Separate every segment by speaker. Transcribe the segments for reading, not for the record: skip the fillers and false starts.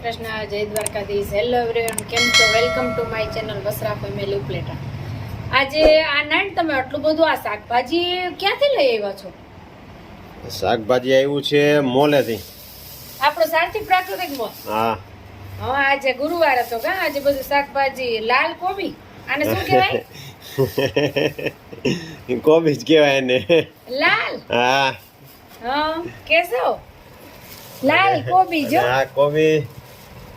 Speaker 1: કૃષ્ણ, જય Dwarkadhish. Hello everyone, કેમ છો? Welcome to my channel Vasra family Upleta. આજે આ નાઈટ તમે આટલું બધું આ શાકભાજી ક્યાંથી લઈ આવ્યા છો?
Speaker 2: શાકભાજી આવ્યું છે મોલેથી.
Speaker 1: આપણો સારથી પ્રાકૃતિક મોલ.
Speaker 2: હા
Speaker 1: હા, આજે ગુરુવાર હતો કા? આજે બધું શાકભાજી. લાલ કોબી, આને શું કહેવાય?
Speaker 2: કોબી જ કહેવાય ને.
Speaker 1: લાલ.
Speaker 2: હા
Speaker 1: હા, કેસો લાલ કોબી જો.
Speaker 2: હા કોબી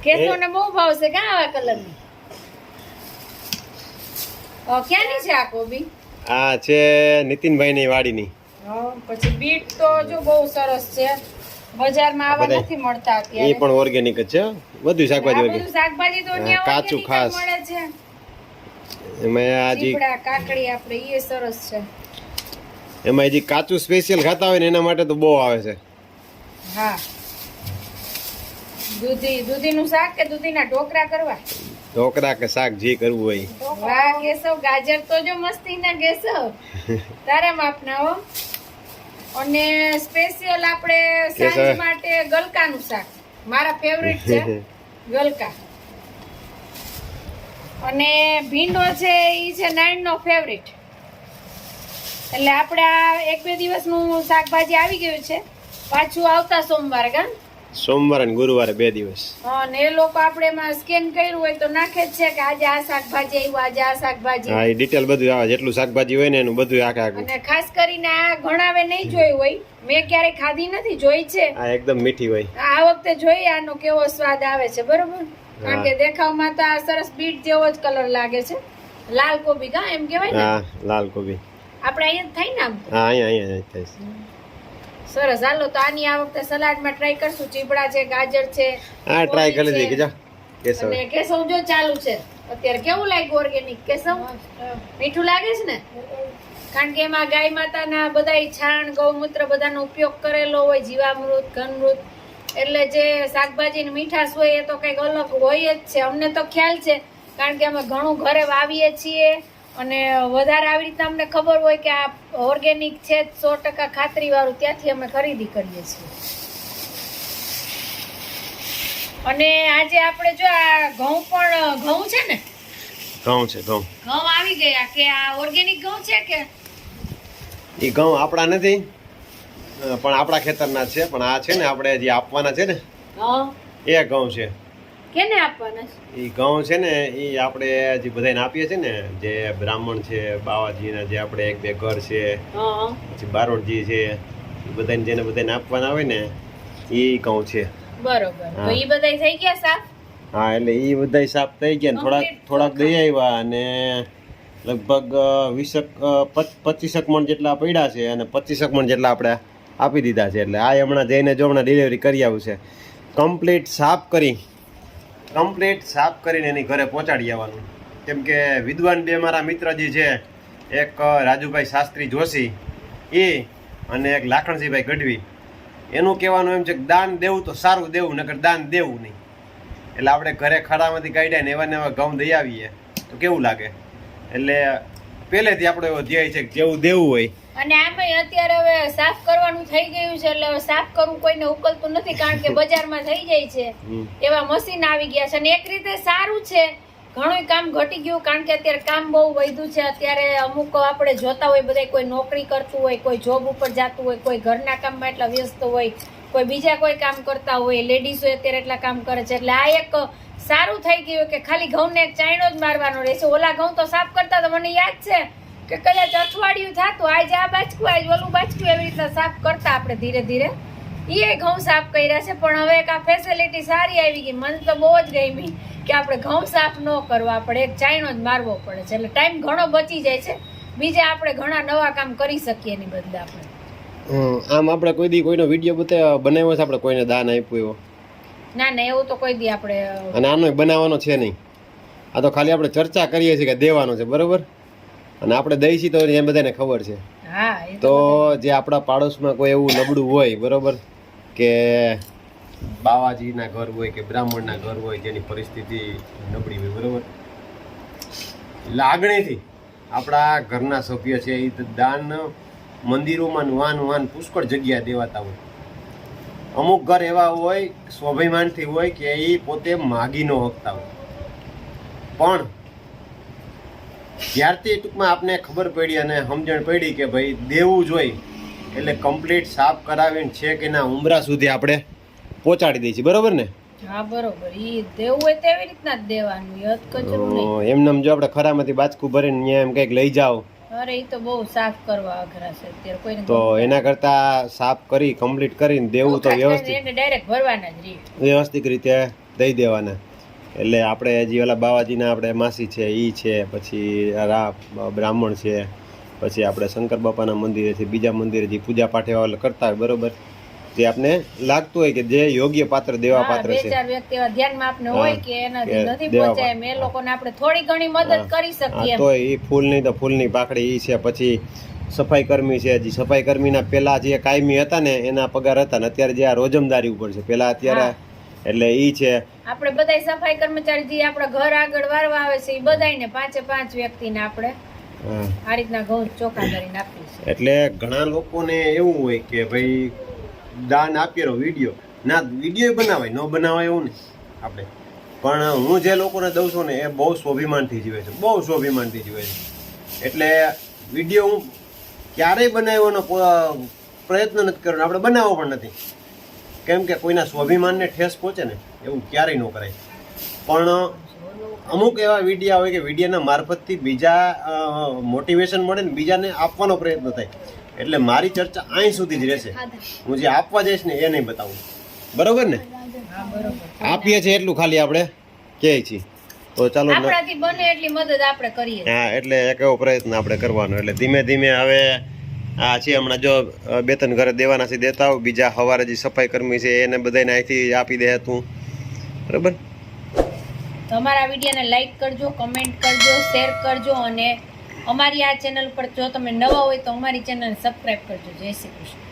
Speaker 1: કેસો ને બહુ ભાવશે કા આવા કલરની. ક્યાંની છે આ કોબી?
Speaker 2: આ છે નીતિનભાઈ ની વાડીની.
Speaker 1: પછી બીટ તો જો બહુ સરસ છે. બજારમાં આવા નથી મળતા અત્યારે.
Speaker 2: એ પણ ઓર્ગેનિક જ છે. બધું શાકભાજી
Speaker 1: બધું શાકભાજી તો ત્યાં
Speaker 2: કાચું ખાસ
Speaker 1: મળે છે.
Speaker 2: એમાં આજી
Speaker 1: ચીપડા કાકડી આપણે એ સરસ છે.
Speaker 2: એમાં હજી કાચું સ્પેશિયલ ખાતા હોય ને એના માટે તો બહુ આવે છે.
Speaker 1: હા, દૂધીનું શાક કે દૂધીના ઢોકળા કરવા?
Speaker 2: ઢોકળા કે શાક જે કરવું હોય.
Speaker 1: વાહ કેશવ, ગાજર તો જો મસ્તીના કેશવ, તારા માપના હો. અને સ્પેશિયલ આપણે સાંજ માટે ગલકાનું શાક, મારા ફેવરિટ છે ગલકા. અને ભીંડો છે ઈ છે નાઈનનો ફેવરિટ. એટલે આપણે આ 1-2 દિવસનું શાકભાજી આવી ગયું છે. પાછું આવતા સોમવારે કા?
Speaker 2: સોમવારે ને ગુરુવારે 2 દિવસ.
Speaker 1: અને એ લોકો આપણે એમાં સ્કેન કર્યું હોય તો નાખે જ છે કે આજે આ શાકભાજી આવ્યું, આજે આ શાકભાજી.
Speaker 2: હા, એ ડિટેલ બધું આવે. જેટલું શાકભાજી હોય ને એનું બધું આખે આખું.
Speaker 1: અને ખાસ કરીને આ ઘણાવે નહીં જોયું હોય, મેં ક્યારેય ખાધી નથી, જોઈ છે.
Speaker 2: આ એકદમ મીઠી હોય.
Speaker 1: આ વખતે જોઈએ આનો કેવો સ્વાદ આવે છે. બરોબર, કારણ કે દેખાવમાં તો આ સરસ બીટ જેવો જ કલર લાગે છે. લાલ કોબી કા એમ કહેવાય ને?
Speaker 2: હા, લાલ કોબી.
Speaker 1: આપણે અહીંયા થાય ને આમ?
Speaker 2: હા, અહીંયા થાય.
Speaker 1: સરસ. હાલો તો આની આ વખતે સલાડમાં ટ્રાય કરશું. ચીપડા છે, ગાજર છે.
Speaker 2: હા, ટ્રાય કરી દીધી કે જા કેસવ.
Speaker 1: અને કેસવ જો ચાલુ છે અત્યારે. કેવું લાગ્યું ઓર્ગેનિક કેસવ? મીઠું લાગે છે ને? કારણ કે એમાં ગાય માતાના બધાય છાણ, ગૌમૂત્ર બધાનો ઉપયોગ કરેલો હોય, જીવામૃત, ઘનમૃત. એટલે જે શાકભાજીની મીઠાશ હોય એ તો કંઈક અલગ હોય જ છે. અમને તો ખ્યાલ છે, કારણ કે અમે ઘણું ઘરે વાવીએ છીએ. અને વધારે આવી રીતે અમને ખબર હોય કે આ ઓર્ગેનિક છે, 100% ખાતરી વાળું, ત્યાંથી અમે ખરીદી કરીએ છીએ. અને આજે આપણે જો આ ઘઉં છે ને?
Speaker 2: ઘઉં છે. ઘઉં
Speaker 1: આવી ગયા કે આ ઓર્ગેનિક ઘઉં છે કે?
Speaker 2: એ ઘઉં આપણા નથી, પણ આપણા ખેતરના છે. પણ આ છે ને આપણે જે આપવાના છે ને એ ઘઉં છે.
Speaker 1: કેને આપવાના છે?
Speaker 2: એ ઘઉં છે ને એ આપણે જે બધાને આપીએ છીએ ને, જે બ્રાહ્મણ છે, બાવાજીના જે આપણે 1-2 ઘર છે, પછી બારોટજી છે, એ બધાને જેને બધાને આપવાના હોય ને એ ઘઉં છે.
Speaker 1: બરોબર. તો એ બધા થઈ ગયા સાફ?
Speaker 2: હા, એટલે એ બધા સાફ થઈ ગયા. થોડાક દઈ આવ્યા અને લગભગ 25 મણ જેટલા પડ્યા છે અને 25 મણ જેટલા આપણે આપી દીધા છે. એટલે આ હમણાં જઈને જો હમણાં ડિલિવરી કરી આવશે. કમ્પ્લીટ સાફ કરીને એની ઘરે પહોંચાડી આવવાનું. કેમ કે વિદ્વાન બે મારા મિત્ર જે છે, એક રાજુભાઈ શાસ્ત્રી જોશી એ અને એક લાખણજીભાઈ ગઢવી, એનું કહેવાનું એમ છે કે દાન દેવું તો સારું દેવું, નકર દાન દેવું નહીં. એટલે આપણે ઘરે ખડામાંથી કાઢ્યા ને એવા ઘઉં દઈ આવીએ તો કેવું લાગે. એટલે પહેલેથી આપણો એવો ધ્યેય છે કે જેવું દેવું હોય.
Speaker 1: અને આમાં અત્યારે હવે સાફ કરવાનું થઈ ગયું છે, એટલે હવે સાફ કરવું કોઈને ઉકલતું નથી, કારણ કે બજારમાં થઈ જાય છે એવા મશીન આવી ગયા છે. અને એક રીતે સારું છે, ઘણું કામ ઘટી ગયું, કારણ કે અત્યારે કામ બહુ વધ્યું છે. અત્યારે અમુક આપણે જોતા હોય બધા, કોઈ નોકરી કરતું હોય, કોઈ જોબ ઉપર જતું હોય, કોઈ ઘરના કામમાં એટલા વ્યસ્ત હોય, કોઈ બીજા કોઈ કામ કરતા હોય, લેડીઝો અત્યારે એટલા કામ કરે છે. એટલે આ એક સારું થઈ ગયું કે ખાલી ઘઉંને એક ચાયણો જ મારવાનો રહેશે. ઓલા ઘઉં તો સાફ કરતા તો મને યાદ છે કે કદાચ અઠવાડિયું થતું, આજે આ બાચકું, આજ ઓલું બાચકું, એવી રીતના સાફ કરતા આપણે ધીરે ધીરે. એ ઘઉં સાફ કર્યા છે. પણ હવે એક આ ફેસિલિટી સારી આવી ગઈ, મને તો બહુ જ ગમી કે આપણે ઘઉં સાફ ન કરવા પડે, એક ચાયણો જ મારવો પડે છે. એટલે ટાઈમ ઘણો બચી જાય છે. બીજા આપણે ઘણા નવા કામ કરી શકીએ એની બદલે આપણે.
Speaker 2: આમ આપણે કોઈ દી કોઈનો વિડીયો બનાવ્યો છે, આપણે કોઈને દાન આપ્યું એવો?
Speaker 1: ના, એવું તો કોઈ દી આપણે.
Speaker 2: અને આનો બનાવવાનો છે નહીં. આ તો ખાલી આપણે ચર્ચા કરીએ છીએ કે દેવાનો છે, બરોબર. અને આપણે દઈશી તો એ બધાને ખબર છે.
Speaker 1: હા,
Speaker 2: તો જે આપણા પાડોશમાં કોઈ એવું નબળું હોય, બરોબર, કે બાવાજીના ઘર હોય કે બ્રાહ્મણના ઘર હોય, જેની પરિસ્થિતિ નબળી હોય, બરોબર, લાગણીથી આપણા ઘરના સભ્ય છે એ દાન મંદિરોમાં વાન પુષ્કળ જગ્યા દેવાતા હોય. અમુક ઘર એવા હોય સ્વાભિમાનથી હોય કે એ પોતે માગી ન શકતા હોય, પણ જ્યારથી ટૂંકમાં આપને ખબર પડી અને સમજણ પડી કે ભાઈ દેવું જોઈએ એટલે કમ્પ્લીટ સાફ કરાવીને છે કે ના ઉમરા સુધી આપણે પહોંચાડી દઈએ છીએ, બરોબર ને?
Speaker 1: હા બરોબર, ઈ દેવું હોય તેવી રીતના જ દેવાનું, યત કચરું નહીં.
Speaker 2: એમને જો આપણે ખરામાંથી બાચકું ભરીને અહીંયા એમ કંઈક લઈ જાઓ
Speaker 1: અરે ઈ તો બહુ સાફ કરવા અઘરા છે અત્યારે, કોઈને
Speaker 2: તો એના કરતા સાફ કરી કમ્પ્લીટ કરીને દેવું તો વ્યવસ્થિત
Speaker 1: ડાયરેક્ટ ભરવાના જ રહે,
Speaker 2: વ્યવસ્થિત રીતે દઈ દેવાના. એટલે આપણે હજી ઓલા બાવાજીના આપણે માસી છે ઈ છે, પછી બ્રાહ્મણ છે, પછી આપણે શંકર બાપાના મંદિરેથી બીજા મંદિરે જે પૂજા પાઠ એવા કરતા હોય, બરોબર, જે આપને લાગતું હોય કે જે યોગ્ય પાત્ર દેવા પાત્ર છે,
Speaker 1: બે ચાર વ્યક્તિ એવા ધ્યાનમાં આપણે હોય કે એનાથી નથી પહોંચાય એમ, એ લોકોને આપણે થોડી ઘણી મદદ કરી શકીએ.
Speaker 2: તો એ ફૂલની તો ફૂલની પાકડી ઈ છે. પછી સફાઈ કર્મી છે, જે સફાઈ કર્મીના પેલા જે કાયમી હતા ને એના પગાર હતા ને અત્યારે જે આ રોજમદારી ઉપર છે પેલા અત્યારે, એટલે ઈ છે.
Speaker 1: આપણે બધાય સફાઈ કર્મચારી જે આપણા ઘર આગળ વારવા આવે છે એ બધાયને 5 વ્યક્તિને આપણે આ રીતના ઘઉં ચોખ્ખા કરીને આપીએ છીએ.
Speaker 2: એટલે ઘણા લોકોને એવું હોય કે ભાઈ દાન આપીએ વિડીયો ના, વિડીયો બનાવાય ન બનાવાય એવું નહીં આપણે, પણ હું જે લોકોને દઉં છું ને એ બહુ સ્વાભિમાનથી જીવે છે, બહુ સ્વાભિમાનથી જીવે છે. એટલે વિડીયો હું ક્યારેય બનાવવાનો પ્રયત્ન નથી કરવાનો, આપણે બનાવવો પણ નથી, કેમ કે કોઈના સ્વાભિમાનને ઠેસ પહોંચે ને એવું ક્યારેય ન કરાય. પણ અમુક એવા વિડીયા હોય કે વિડીયાના મારફતથી બીજા મોટિવેશન મળે ને બીજાને આપવાનો પ્રયત્ન થાય. એટલે મારી ચર્ચા અહીં સુધી જ રહેશે, હું જે આપવા જઈશ ને એ નહીં બતાવું, બરોબર ને? આપીએ છીએ એટલું ખાલી આપણે કહે છીએ, તો ચાલો
Speaker 1: આપણાથી બને એટલી મદદ આપણે કરીએ.
Speaker 2: હા, એટલે એક એવો પ્રયત્ન આપણે કરવાનો. એટલે ધીમે ધીમે હવે આ છે હમણાં જો 2-3 ઘરે દેવાના છે દેતા આવું, બીજા સવારે જે સફાઈ કર્મી છે એને બધાને અહીંથી આપી દે તું, બરાબર?
Speaker 1: તમારા વિડીયોને લાઈક કરજો, કમેન્ટ કરજો, શેર કરજો, અને અમારી આ ચેનલ પર જો તમે નવા હોય તો અમારી ચેનલને સબસ્ક્રાઇબ કરજો. જય શ્રી કૃષ્ણ.